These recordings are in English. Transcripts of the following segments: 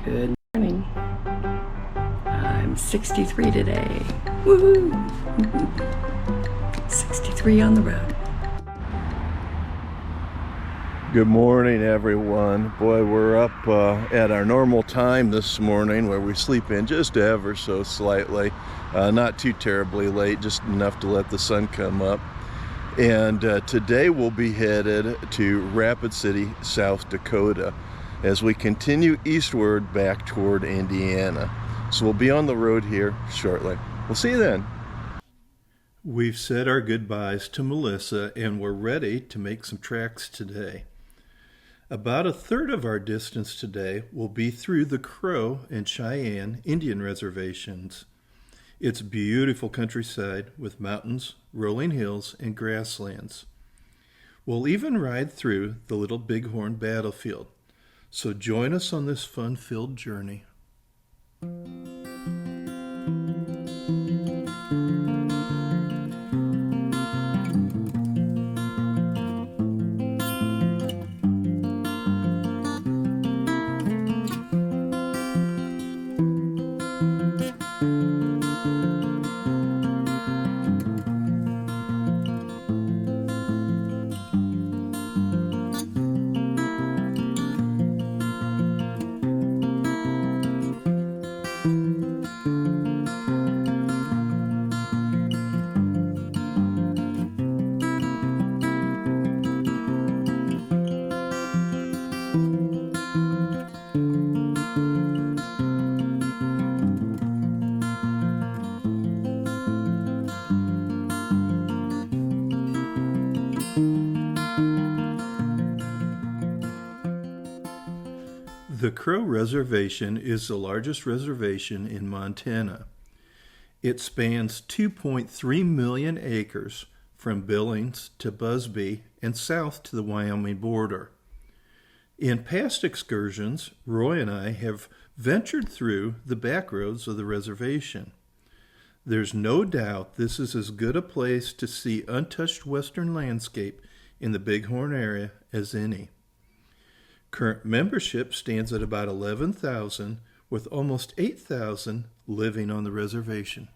Good morning. I'm 63 today. Woohoo! 63 on the road. Good morning, everyone. Boy, we're up at our normal time this morning, where we sleep in just ever so slightly. Not too terribly late, just enough to let the sun come up. And today we'll be headed to Rapid City, South Dakota, as we continue eastward back toward Indiana. So we'll be on the road here shortly. We'll see you then. We've said our goodbyes to Melissa, and we're ready to make some tracks today. About a third of our distance today will be through the Crow and Cheyenne Indian reservations. It's beautiful countryside with mountains, rolling hills, and grasslands. We'll even ride through the Little Bighorn battlefield. So join us on this fun-filled journey. The Crow Reservation is the largest reservation in Montana. It spans 2.3 million acres from Billings to Busby and south to the Wyoming border. In past excursions, Roy and I have ventured through the back roads of the reservation. There's no doubt this is as good a place to see untouched western landscape in the Bighorn area as any. Current membership stands at about 11,000, with almost 8,000 living on the reservation.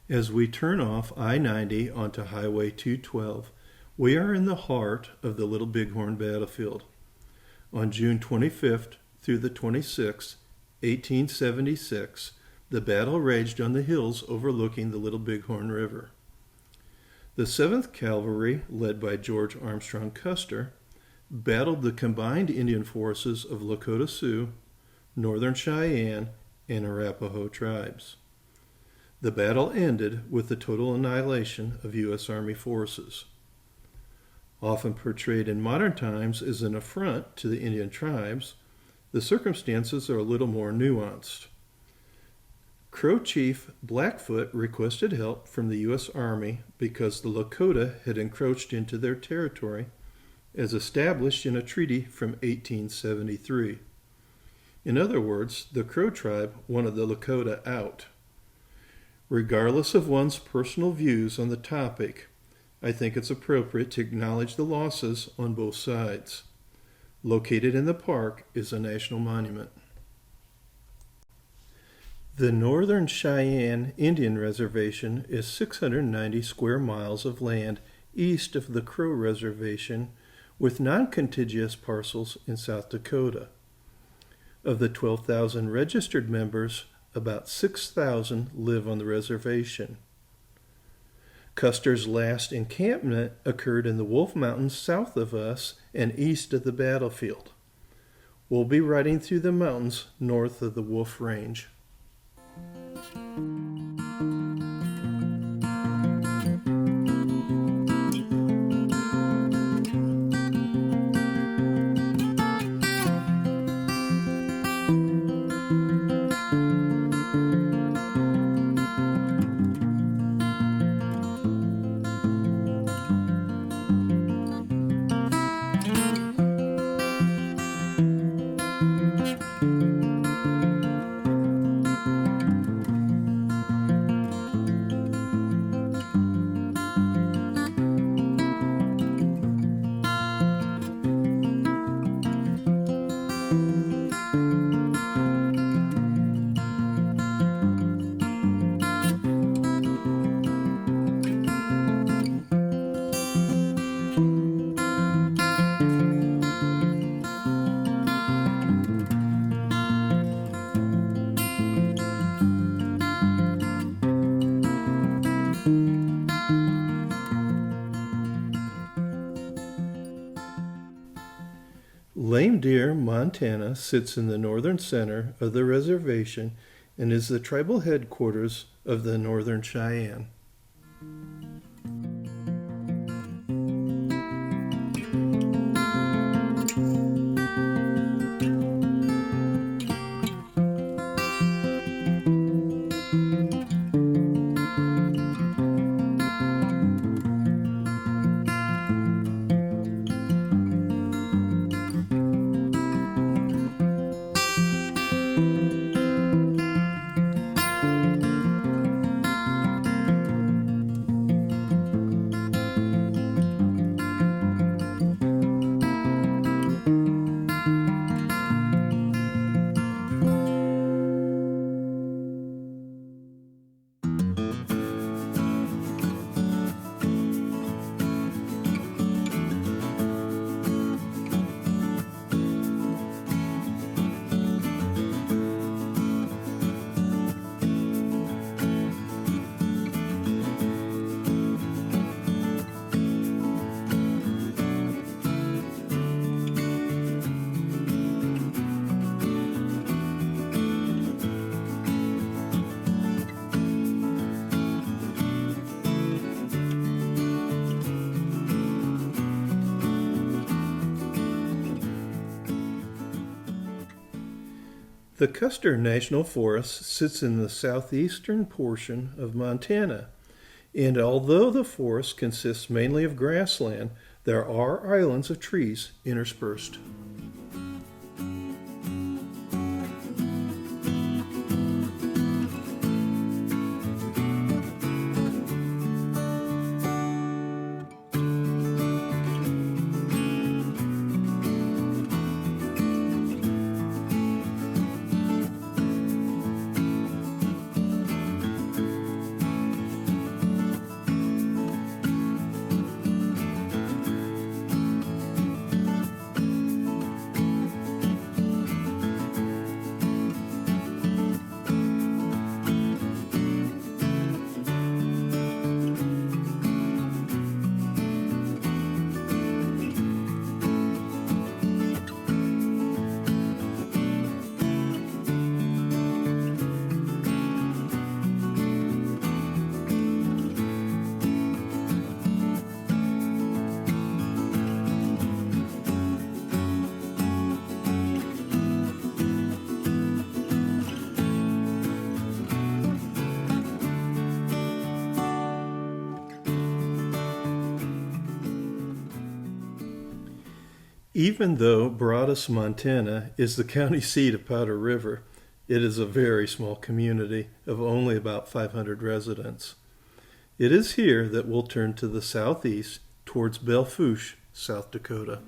As we turn off I90 onto Highway 212, we are in the heart of the Little Bighorn battlefield. On June 25th through the 26th, 1876, the battle raged on the hills overlooking the Little Bighorn River. The 7th Cavalry, led by George Armstrong Custer, battled the combined Indian forces of Lakota Sioux, Northern Cheyenne, and Arapaho tribes. The battle ended with the total annihilation of U.S. Army forces. Often portrayed in modern times as an affront to the Indian tribes, the circumstances are a little more nuanced. Crow Chief Blackfoot requested help from the U.S. Army because the Lakota had encroached into their territory, as established in a treaty from 1873. In other words, the Crow tribe wanted the Lakota out. Regardless of one's personal views on the topic, I think it's appropriate to acknowledge the losses on both sides. Located in the park is a national monument. The Northern Cheyenne Indian Reservation is 690 square miles of land east of the Crow Reservation, with non-contiguous parcels in South Dakota. Of the 12,000 registered members, about 6,000 live on the reservation. Custer's last encampment occurred in the Wolf Mountains south of us and east of the battlefield. We'll be riding through the mountains north of the Wolf Range. Lame Deer, Montana sits in the northern center of the reservation and is the tribal headquarters of the Northern Cheyenne. The Custer National Forest sits in the southeastern portion of Montana, and although the forest consists mainly of grassland, there are islands of trees interspersed. Even though Baratus, Montana is the county seat of Powder River, it is a very small community of only about 500 residents. It is here that we'll turn to the southeast towards Belfa, South Dakota.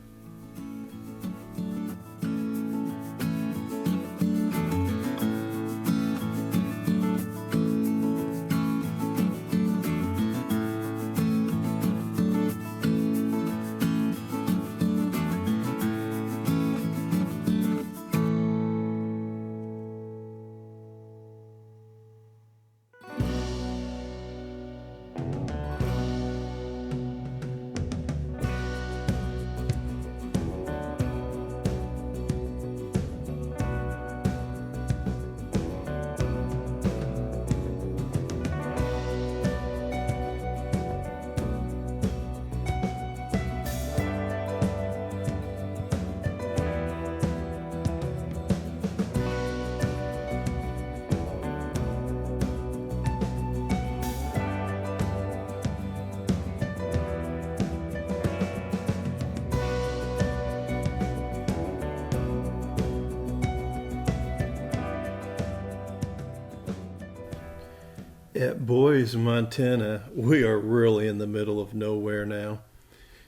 At Boise, Montana, we are really in the middle of nowhere now.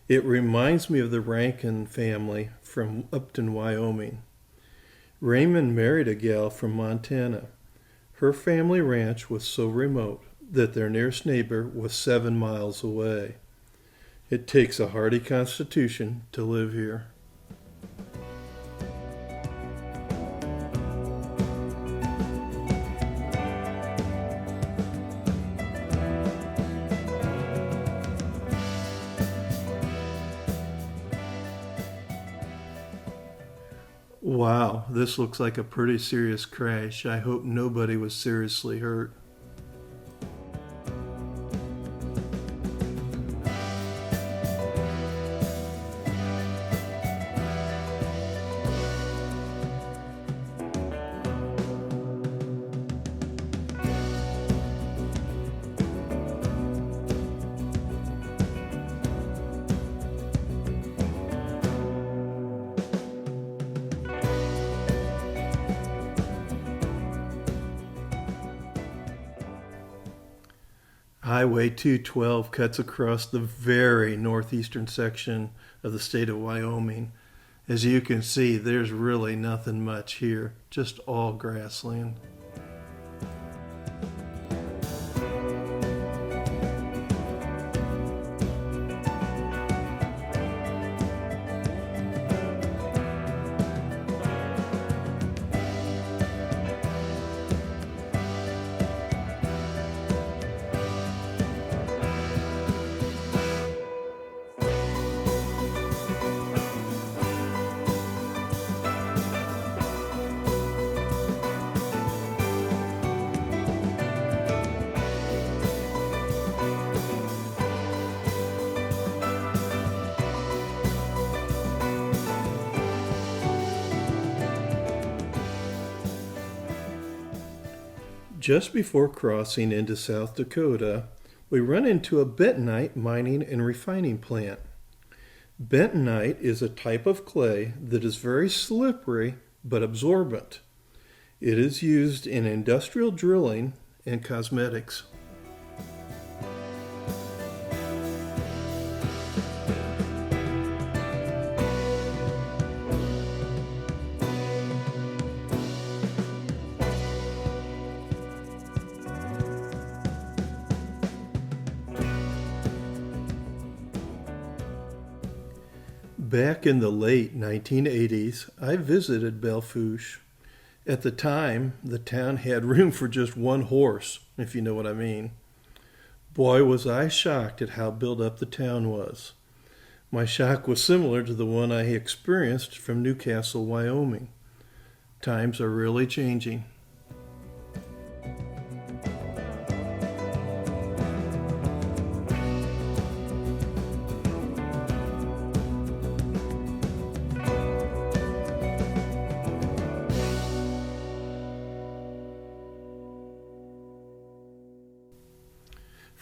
It reminds me of the Ranken family from Upton, Wyoming. Raymond married a gal from Montana. Her family ranch was so remote that their nearest neighbor was 7 miles away. It takes a hardy constitution to live here. Wow, this looks like a pretty serious crash. I hope nobody was seriously hurt. Highway 212 cuts across the very northeastern section of the state of Wyoming. As you can see, there's really nothing much here, just all grassland. Just before crossing into South Dakota, we run into a bentonite mining and refining plant. Bentonite is a type of clay that is very slippery but absorbent. It is used in industrial drilling and cosmetics. Back in the late 1980s, I visited Belfa. At the time, the town had room for just one horse, if you know what I mean. Boy, was I shocked at how built up the town was. My shock was similar to the one I experienced from Newcastle, Wyoming. Times are really changing.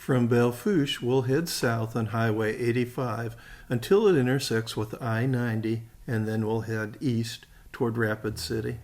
From Belfa, we'll head south on Highway 85 until it intersects with I90, and then we'll head east toward Rapid City.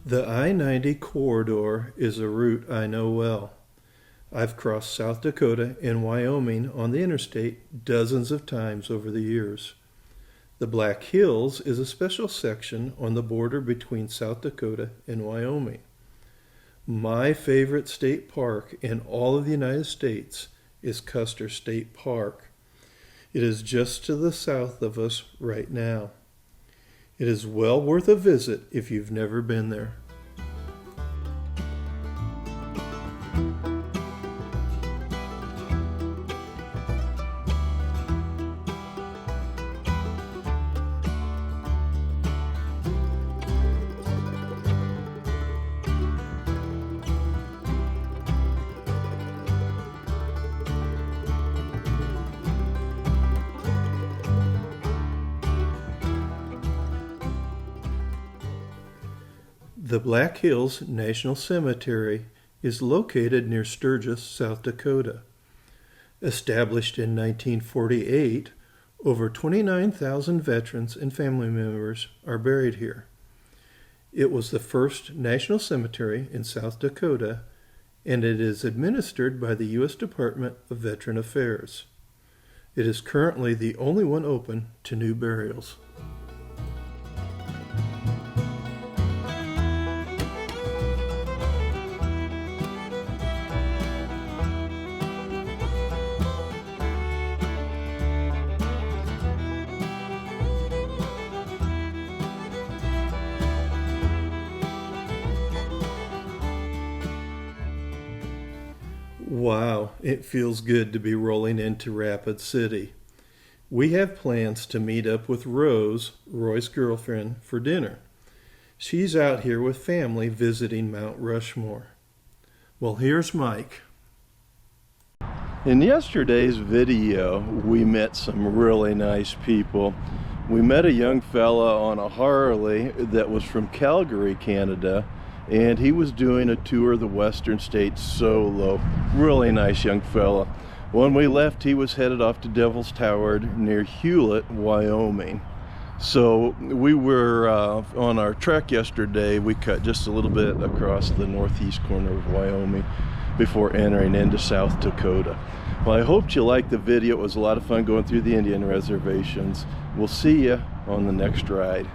The I90 Corridor is a route I know well. I've crossed South Dakota and Wyoming on the interstate dozens of times over the years. The Black Hills is a special section on the border between South Dakota and Wyoming. My favorite state park in all of the United States is Custer State Park. It is just to the south of us right now. It is well worth a visit if you've never been there. The Black Hills National Cemetery is located near Sturgis, South Dakota. Established in 1948, over 29,000 veterans and family members are buried here. It was the first national cemetery in South Dakota, and it is administered by the U.S. Department of Veteran Affairs. It is currently the only one open to new burials. Wow, it feels good to be rolling into Rapid City. We have plans to meet up with Rose, Roy's girlfriend, for dinner. She's out here with family visiting Mount Rushmore. Well, here's Mike. In yesterday's video, we met some really nice people. We met a young fella on a Harley that was from Calgary, Canada, and he was doing a tour of the western states solo. Really nice young fella. When we left, he was headed off to Devil's Tower near Hewlett, Wyoming. So we were on our trek yesterday. We cut just a little bit across the northeast corner of Wyoming before entering into South Dakota. Well, I hoped you liked the video. It was a lot of fun going through the Indian reservations. We'll see you on the next ride.